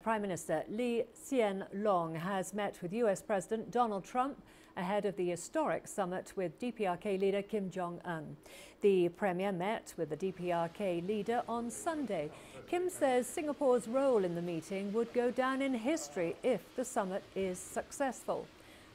Prime Minister Hsien Loong has met with US President Donald Trump ahead of the historic summit with DPRK leader Jong Un. The Premier met with the DPRK leader on Sunday. Kim says Singapore's role in the meeting would go down in history if the summit is successful.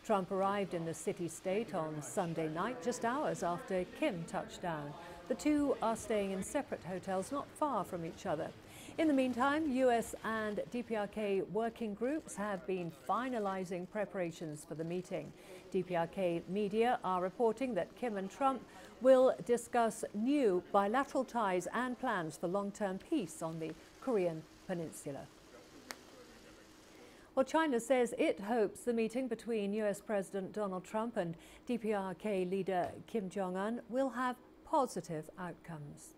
Trump arrived in the city-state on Sunday night, just hours after Kim touched down. The two are staying in separate hotels not far from each other. In the meantime, US and DPRK working groups have been finalizing preparations for the meeting. DPRK media are reporting that Kim and Trump will discuss new bilateral ties and plans for long-term peace on the Korean peninsula. Well, China says it hopes the meeting between US President Donald Trump and DPRK leader Jong Un will have positive outcomes.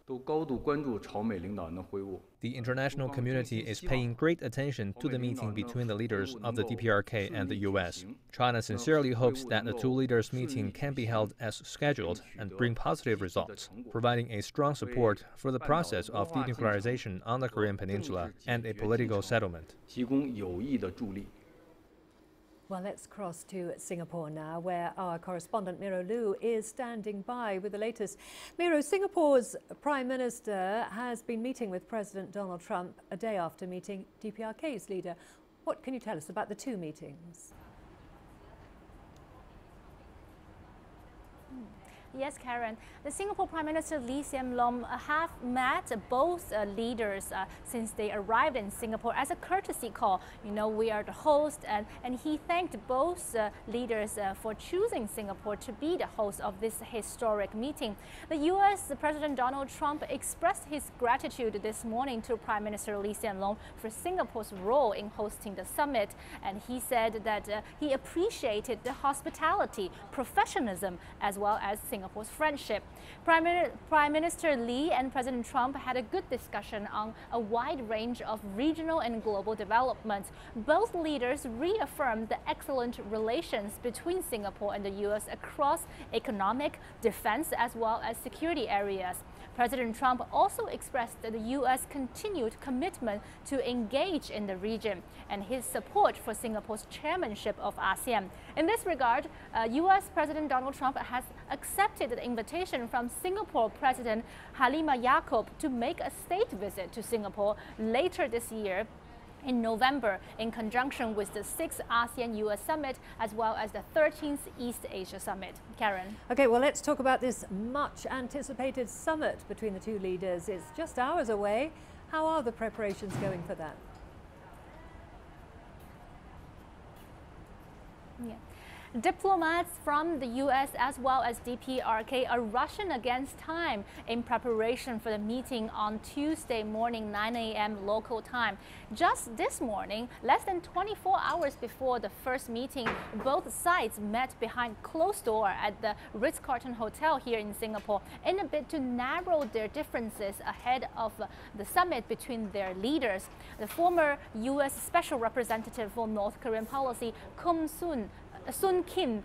The international community is paying great attention to the meeting between the leaders of the DPRK and the US. China sincerely hopes that the two leaders' meeting can be held as scheduled and bring positive results, providing a strong support for the process of denuclearization on the Korean peninsula and a political settlement. Well, let's cross to Singapore now, where our correspondent Miro Liu is standing by with the latest. Miro, Singapore's Prime Minister has been meeting with President Donald Trump a day after meeting DPRK's leader. What can you tell us about the two meetings? Yes, Karen. The Singapore Prime Minister Hsien Loong have met both leaders since they arrived in Singapore as a courtesy call. You know, we are the host, and he thanked both leaders for choosing Singapore to be the host of this historic meeting. The U.S. President Donald Trump expressed his gratitude this morning to Prime Minister Hsien Loong for Singapore's role in hosting the summit, and he said that he appreciated the hospitality, professionalism, as well as Singapore's friendship. Prime Minister Lee and President Trump had a good discussion on a wide range of regional and global developments. Both leaders reaffirmed the excellent relations between Singapore and the U.S. across economic, defense, as well as security areas. President Trump also expressed the U.S. continued commitment to engage in the region and his support for Singapore's chairmanship of ASEAN. In this regard, U.S. President Donald Trump has accepted the invitation from Singapore President Halimah Yacob to make a state visit to Singapore later this year in November, in conjunction with the 6th ASEAN-US Summit, as well as the 13th East Asia Summit. Karen. Okay, well, let's talk about this much-anticipated summit between the two leaders. It's just hours away. How are the preparations going for that? Yeah. Diplomats from the U.S. as well as DPRK are rushing against time in preparation for the meeting on Tuesday morning, 9 a.m. local time. Just this morning, less than 24 hours before the first meeting, both sides met behind closed door at the Ritz-Carlton Hotel here in Singapore in a bid to narrow their differences ahead of the summit between their leaders. The former U.S. Special Representative for North Korean Policy, Sun Kim,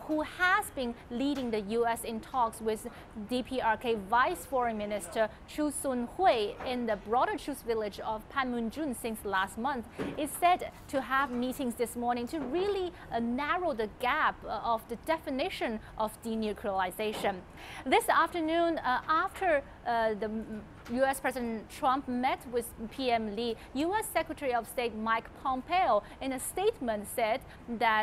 who has been leading the U.S. in talks with DPRK Vice Foreign Minister Chu Sun-hui in the broader Chu's village of Panmunjom since last month, is said to have meetings this morning to really narrow the gap of the definition of denuclearization. This afternoon, after the U.S. President Trump met with PM Lee, U.S. Secretary of State Mike Pompeo in a statement said that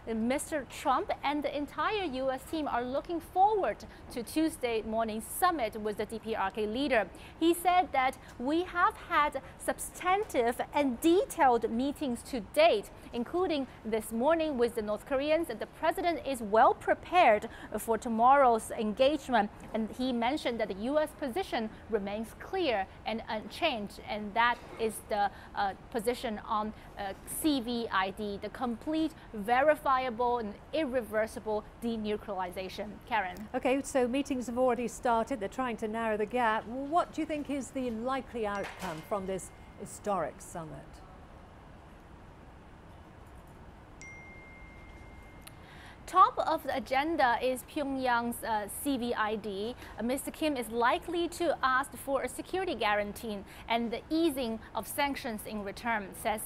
Mr. Trump and the entire U.S. team are looking forward to Tuesday morning's summit with the DPRK leader. He said that we have had substantive and detailed meetings to date, including this morning with the North Koreans. The president is well prepared for tomorrow's engagement, and he mentioned that the U.S. position remains clear and unchanged, and that is the position on CVID, the complete, verifiable and irreversible denuclearization. Karen. Okay, so meetings have already started. They're trying to narrow the gap. What do you think is the likely outcome from this historic summit? Top of the agenda is Pyongyang's CVID. Mr. Kim is likely to ask for a security guarantee and the easing of sanctions in return, says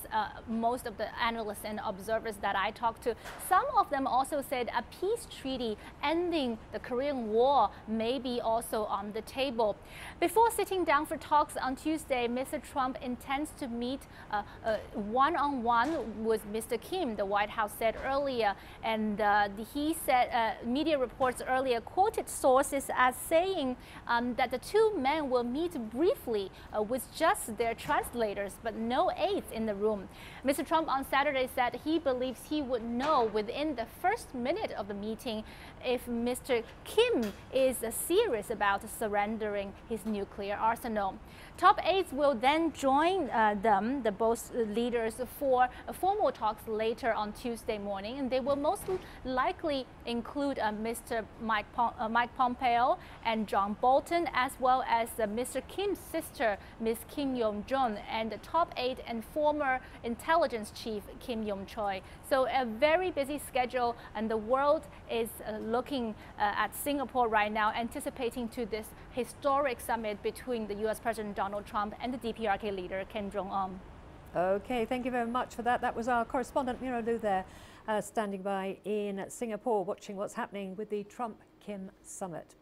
most of the analysts and observers that I talked to. Some of them also said a peace treaty ending the Korean War may be also on the table. Before sitting down for talks on Tuesday, Mr. Trump intends to meet one-on-one with Mr. Kim, the White House said earlier. And he said, media reports earlier quoted sources as saying that the two men will meet briefly with just their translators, but no aides in the room. Mr. Trump on Saturday said he believes he would know within the first minute of the meeting if Mr. Kim is serious about surrendering his nuclear arsenal. Top aides will then join the both leaders for formal talks later on Tuesday morning, and they will most likely include Mr. Mike Pompeo and John Bolton, as well as Mr. Kim's sister, Ms. Kim Yong-jun, and the top aide and former intelligence chief Kim Yong-choi. So a very busy schedule, and the world is looking at Singapore right now, anticipating to this historic summit between the U.S. President Donald Trump and the DPRK leader Kim Jong Un. Okay, thank you very much for that. That was our correspondent Mira Liu there, standing by in Singapore, watching what's happening with the Trump-Kim summit.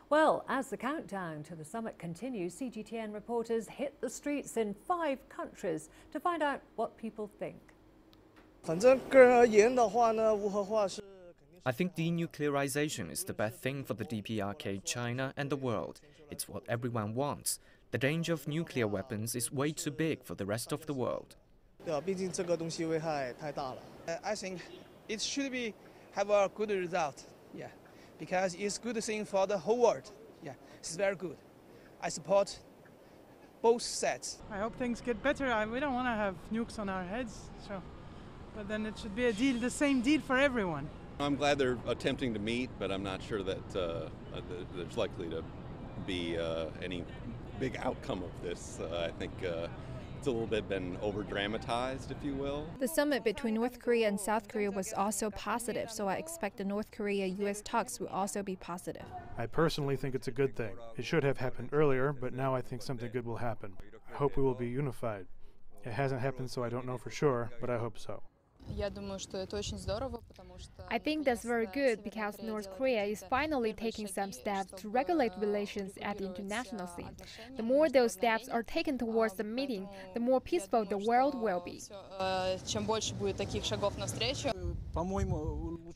Well, as the countdown to the summit continues, CGTN reporters hit the streets in 5 countries to find out what people think. I think denuclearization is the best thing for the DPRK, China, and the world. It's what everyone wants. The danger of nuclear weapons is way too big for the rest of the world. I think it should have a good result, because it's a good thing for the whole world. It's very good. I support both sides. I hope things get better. We don't want to have nukes on our heads, but then it should be a deal, the same deal for everyone. I'm glad they're attempting to meet, but I'm not sure that there's likely to be any big outcome of this. I think it's a little bit been over-dramatized, if you will. The summit between North Korea and South Korea was also positive, so I expect the North Korea-U.S. talks will also be positive. I personally think it's a good thing. It should have happened earlier, but now I think something good will happen. I hope we will be unified. It hasn't happened, so I don't know for sure, but I hope so. I think that's very good because North Korea is finally taking some steps to regulate relations at the international scene. The more those steps are taken towards the meeting, the more peaceful the world will be.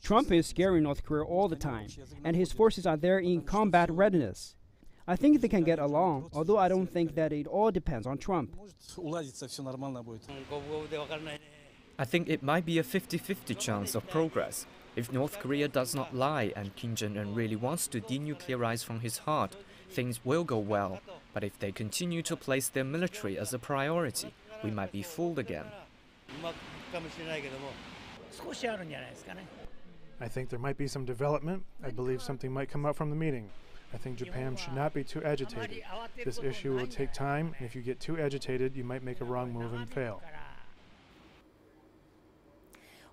Trump is scaring North Korea all the time, and his forces are there in combat readiness. I think they can get along, although I don't think that it all depends on Trump. I think it might be a 50-50 chance of progress. If North Korea does not lie and Kim Jong Un really wants to denuclearize from his heart, things will go well. But if they continue to place their military as a priority, we might be fooled again. I think there might be some development. I believe something might come out from the meeting. I think Japan should not be too agitated. This issue will take time, and if you get too agitated, you might make a wrong move and fail.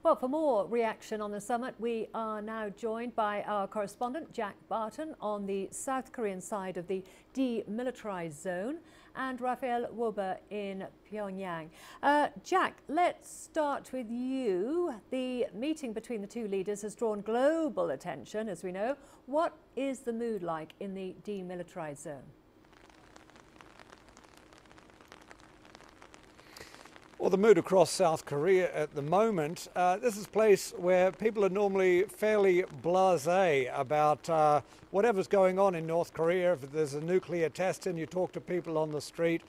Well, for more reaction on the summit, we are now joined by our correspondent, Jack Barton, on the South Korean side of the demilitarized zone, and Raphael Wober in Pyongyang. Jack, let's start with you. The meeting between the two leaders has drawn global attention, as we know. What is the mood like in the demilitarized zone? Well, the mood across South Korea at the moment, this is a place where people are normally fairly blasé about whatever's going on in North Korea. If there's a nuclear test and you talk to people on the street,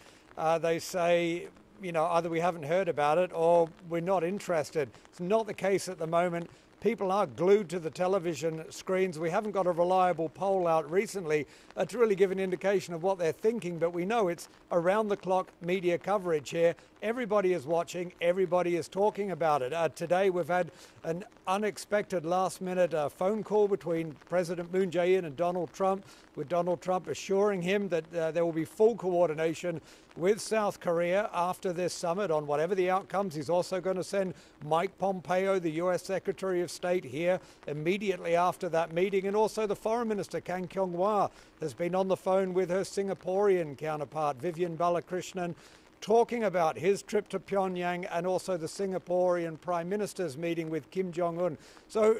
they say, you know, either we haven't heard about it or we're not interested. It's not the case at the moment. People are glued to the television screens. We haven't got a reliable poll out recently to really give an indication of what they're thinking, but we know it's around-the-clock media coverage here. Everybody is watching. Everybody is talking about it. Today we've had an unexpected last-minute phone call between President Moon Jae-in and Donald Trump, with Donald Trump assuring him that there will be full coordination with South Korea after this summit on whatever the outcomes. He's also going to send Mike Pompeo, the US Secretary of State, here immediately after that meeting. And also the Foreign Minister, Kang Kyung-wha, has been on the phone with her Singaporean counterpart, Vivian Balakrishnan, talking about his trip to Pyongyang and also the Singaporean Prime Minister's meeting with Kim Jong Un. So,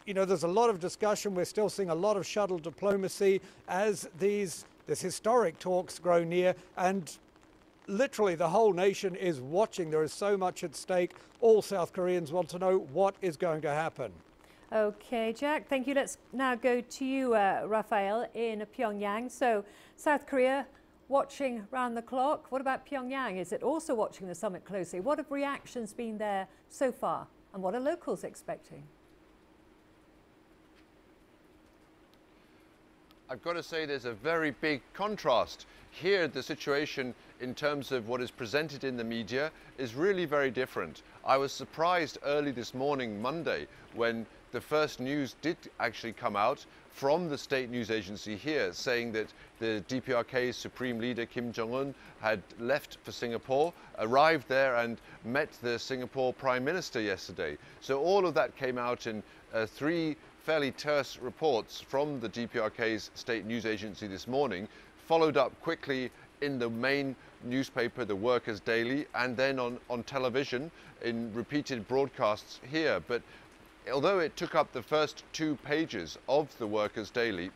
you know, there's a lot of discussion. We're still seeing a lot of shuttle diplomacy as this historic talks grow near, and literally the whole nation is watching. There is so much at stake. All South Koreans want to know what is going to happen. Okay, Jack, thank you. Let's now go to you, Raphael, in Pyongyang. So South Korea watching round the clock. What about Pyongyang? Is it also watching the summit closely? What have reactions been there so far? And what are locals expecting? I've got to say there's a very big contrast. Here, the situation in terms of what is presented in the media is really very different. I was surprised early this morning, Monday, when the first news did actually come out from the state news agency here, saying that the DPRK's Supreme Leader Kim Jong Un had left for Singapore, arrived there and met the Singapore Prime Minister yesterday. So all of that came out in 3 fairly terse reports from the DPRK's state news agency this morning, followed up quickly in the main newspaper, the Workers' Daily, and then on television in repeated broadcasts here. But although it took up the first 2 pages of the Workers' Daily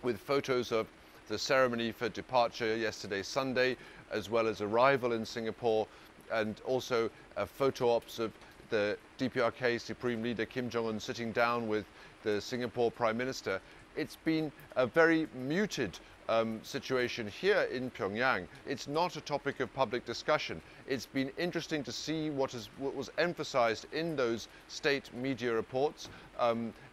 with photos of the ceremony for departure yesterday Sunday, as well as arrival in Singapore, and also photo ops of the DPRK Supreme Leader Kim Jong Un sitting down with the Singapore Prime Minister, it's been a very muted situation here in Pyongyang. It's not a topic of public discussion. It's been interesting to see what was emphasized in those state media reports.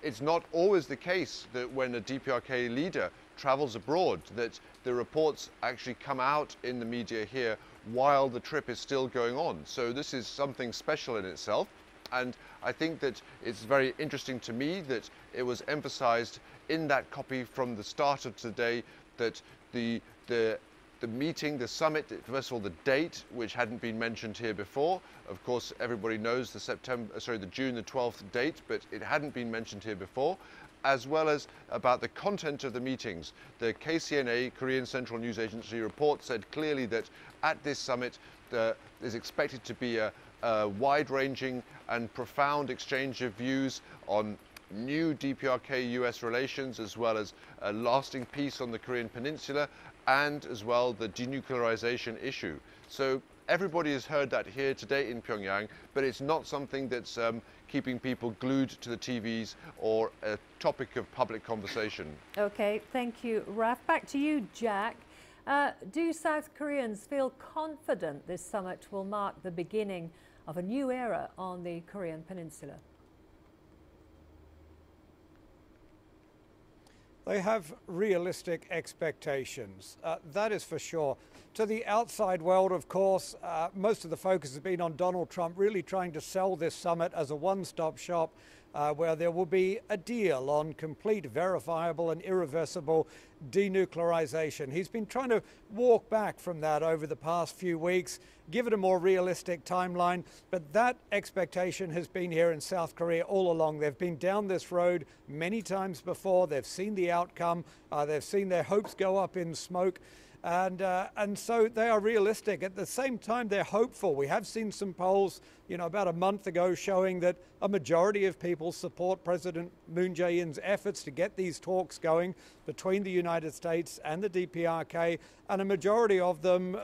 It's not always the case that when a DPRK leader travels abroad that the reports actually come out in the media here while the trip is still going on. So this is something special in itself. And I think that it's very interesting to me that it was emphasized in that copy from the start of today that the meeting, the summit, first of all, the date, which hadn't been mentioned here before. Of course, everybody knows the June the 12th date, but it hadn't been mentioned here before, as well as about the content of the meetings. The KCNA, Korean Central News Agency report said clearly that at this summit there is expected to be a wide-ranging and profound exchange of views on new DPRK-US relations, as well as a lasting peace on the Korean Peninsula, and as well the denuclearization issue. So everybody has heard that here today in Pyongyang, but it's not something that's keeping people glued to the TVs or a topic of public conversation. Okay, thank you, Raf. Back to you, Jack. Do South Koreans feel confident this summit will mark the beginning of a new era on the Korean Peninsula? They have realistic expectations, that is for sure. To the outside world, of course, most of the focus has been on Donald Trump really trying to sell this summit as a one-stop shop where there will be a deal on complete, verifiable and irreversible denuclearization. He's been trying to walk back from that over the past few weeks, give it a more realistic timeline, but that expectation has been here in South Korea all along. They've been down this road many times before. They've seen the outcome. They've seen their hopes go up in smoke. And so they are realistic. At the same time, they're hopeful. We have seen some polls, about a month ago showing that a majority of people support President Moon Jae-in's efforts to get these talks going between the United States and the DPRK, and a majority of them,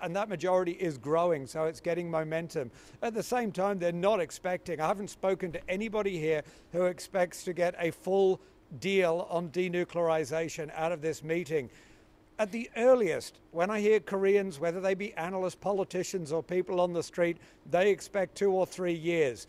and that majority is growing, so it's getting momentum. At the same time, they're not expecting, I haven't spoken to anybody here who expects to get a full deal on denuclearization out of this meeting. At the earliest, when I hear Koreans, whether they be analysts, politicians, or people on the street, they expect 2 or 3 years.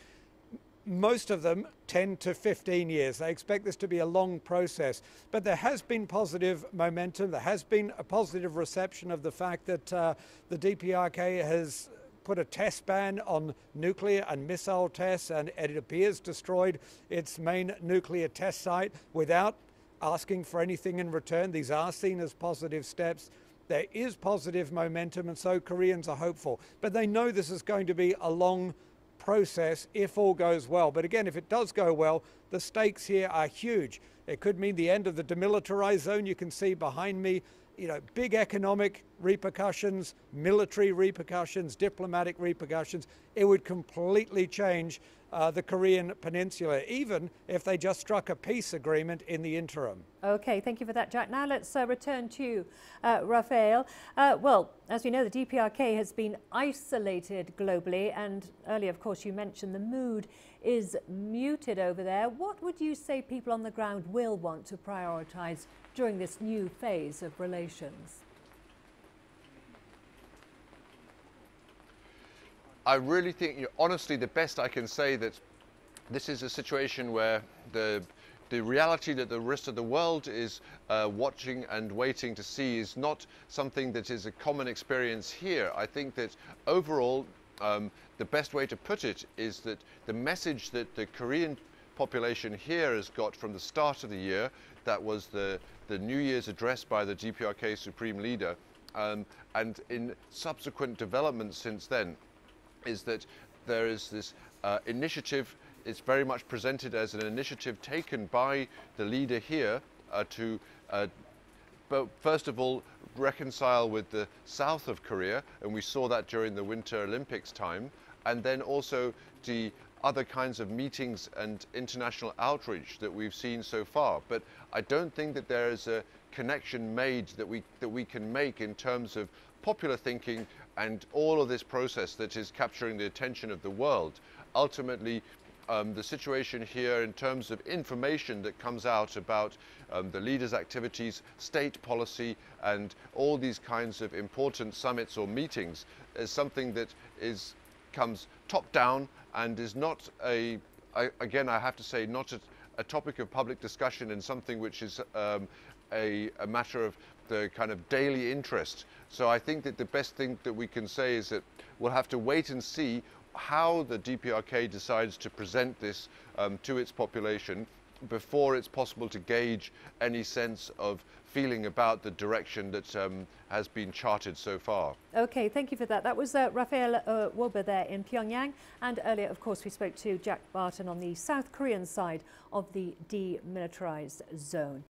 Most of them 10 to 15 years. They expect this to be a long process. But there has been positive momentum. There has been a positive reception of the fact that the DPRK has put a test ban on nuclear and missile tests, and it appears destroyed its main nuclear test site without asking for anything in return. These are seen as positive steps. There is positive momentum, and so Koreans are hopeful. But they know this is going to be a long process if all goes well. But again, if it does go well, the stakes here are huge. It could mean the end of the demilitarized zone you can see behind me. You know, big economic repercussions, military repercussions, diplomatic repercussions. It would completely change the Korean peninsula, even if they just struck a peace agreement in the interim. Okay, thank you for that, Jack. Now let's return to Rafael. Well, as we know, the DPRK has been isolated globally, and earlier, of course, you mentioned the mood is muted over there. What would you say people on the ground will want to prioritise during this new phase of relations? I really think, honestly, the best I can say that this is a situation where the reality that the rest of the world is watching and waiting to see is not something that is a common experience here. I think that overall, the best way to put it is that the message that the Korean population here has got from the start of the year, that was the New Year's address by the DPRK Supreme Leader, and in subsequent developments since then, is that there is this initiative. It's very much presented as an initiative taken by the leader here to, but first of all, reconcile with the south of Korea, and we saw that during the Winter Olympics time, and then also the other kinds of meetings and international outreach that we've seen so far. But I don't think that there is a connection made that we can make in terms of popular thinking and all of this process that is capturing the attention of the world. Ultimately, the situation here in terms of information that comes out about the leaders' activities, state policy, and all these kinds of important summits or meetings is something that comes top down and is not again, I have to say, not a topic of public discussion and something which is a matter of the kind of daily interest. So I think that the best thing that we can say is that we'll have to wait and see how the DPRK decides to present this to its population before it's possible to gauge any sense of feeling about the direction that has been charted so far. Okay, thank you for that. That was Rafael Wober there in Pyongyang. And earlier, of course, we spoke to Jack Barton on the South Korean side of the demilitarized zone.